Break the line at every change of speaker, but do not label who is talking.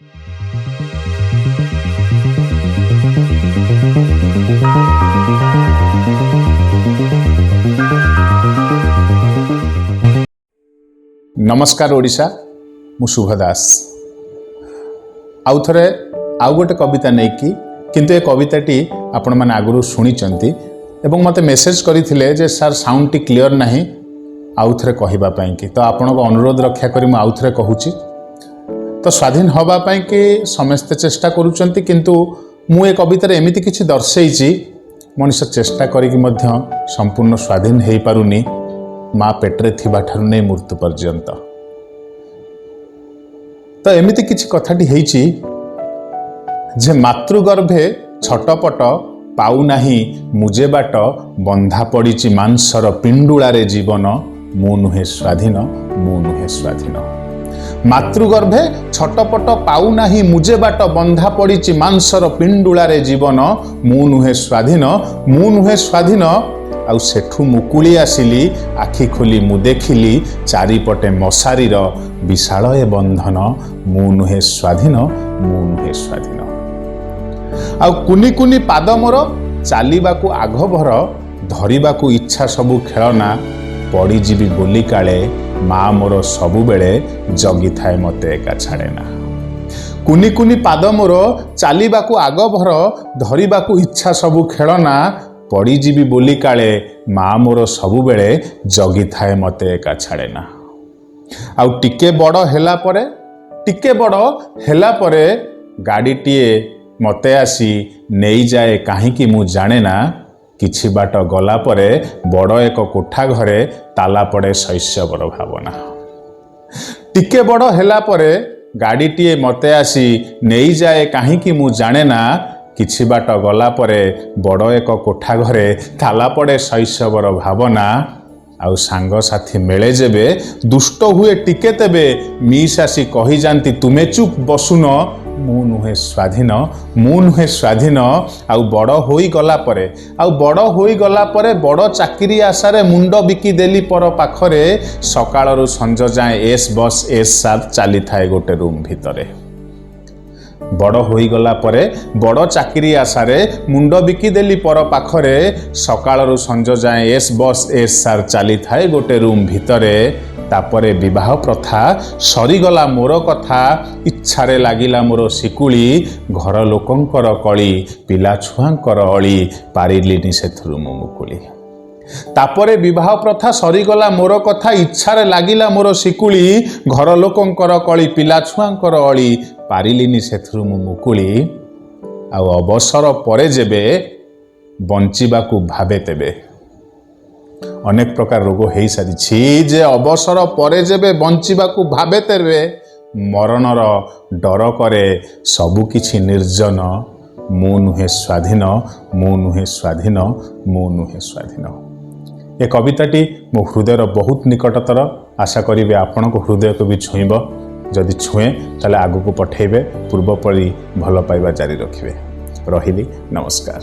नमस्कार ओडिशा, मु शुभ दास आउ थे आउ गोटे कविता नहीं कि किंतु ये कविताटी आपण मैंने आगु शुणी एवं मते मेसेज करते जे सार साउंड टी क्लियर नहीं आउ थे कहवाई कि तो आपण को अनुरोध रक्षा करी मु आउ थे कहूँ तो स्वाधीन हवापाई कि समस्ते चेष्टा करुँच किंतु मु ए कवितार एमती किसी दर्शई मनुष्य चेष्टा करी संपूर्ण स्वाधीन हो पारुनी माँ पेट्रे थिबा ठारू नहीं मृत्यु पर्यंत। तो एमती किछि कथाटी हेछि जे मातृगर्भे छटपट पाउनाही मुजे बाट बंधा पड़िछि मांसर पिंडुलारे जीवन मु नुहे स्वाधीन मु नुहे स्वाधीन। मातृगर्भे छटपट पाउनाही मुजे बाट बंधा पड़िछि मांसर पिंडुलारे जीवन मु नुहे स्वाधीन मु नुहे स्वाधीन। आउ सेठू मुकुली आसिली आखि खोली मु देखिली चारिपटे मशारीर विशाल ए बंधन मु नुहे स्वाधीन मु नुहे स्वाधीन। आउ कुनी कुनी पाद मोर चालिबाकू आघभर धरिबाकू इच्छा सबु खेलना पड़ीजीवी बोली काले माँ मोर सबु बेले जगी थाए मते एका छाड़ेना। कुनी कुनी पाद मोर चालिबाकू आगभर धरिबाकू इच्छा सबु खेलना पड़ीजीवी बोली काले माँ मोर सबु बेले जगी थाए मते एका छाड़ेना। आउ टिके बड़ हेला परे गाड़ीटीए मते आसी नहीं जाए कहीं मु जाने ना किछि बाट गला परे बड़ एक कोठा घरे ताला पड़े शैशवर भावना। टिके बड़ हेला परे गाड़ीटीए मते आसी नहीं जाए कहीं मु जाने ना किछि बाट गला परे बड़ एक कोठा घरे ताला पड़े शैशवर भावना। आउ सांग साथी मेले जेबे दुष्ट हुए टिके तेबे मिस आसी कही जानती तुमे चुप बसुन मु नुहे स्वाधीन मु नुहे स्वाधीन। आउ बड़ होई गला परे बड़ चाकरी आशारे मुंड बिकी देली पर पाखरे सकाळरू संज जाए एस बस एस साथ चली थाए गोटे रूम भितरे। बड़ होई गला परे बड़ चाकरी आशारे मुंड बिकी देली पर पाखरे सकाळरू संज जाए एस बस एस सार चली थाए गोटे रूम भितरे। तापरे विवाह प्रथा सरीगला मोर कथा इच्छारे लागिला मोर शिकुली घर लोकंकर कली पिला छुआंकर अली पारिलिनी सेथुरु मु मुकुली। तापरे विवाह प्रथा सरीगला मोर कथा इच्छारे लागिला मोर शिकुली घर लोकंकर कली पिला छुआंकर अली पारिलिनी सेथुरु मु मुकुली। आउ अवसर परे जेबे बंचिबाकू भाबे तेबे अनेक प्रकार रोग हो सारी जे अवसर परे जेबे बंचिबाकू भाबे तेबे मरणर डर करे सबु किछि निर्जन मु नुहे स्वाधीन मु नुहे स्वाधीन मु नुहे स्वाधीन। ए कविताटी मो हृदयर बहुत निकटतर आशा करिवे आपण को हृदय को भी छुईब। जदि छुए ताले आगु को पठेबे पूर्व परी भल पाइबा जारी रखिबे। रहिली नमस्कार।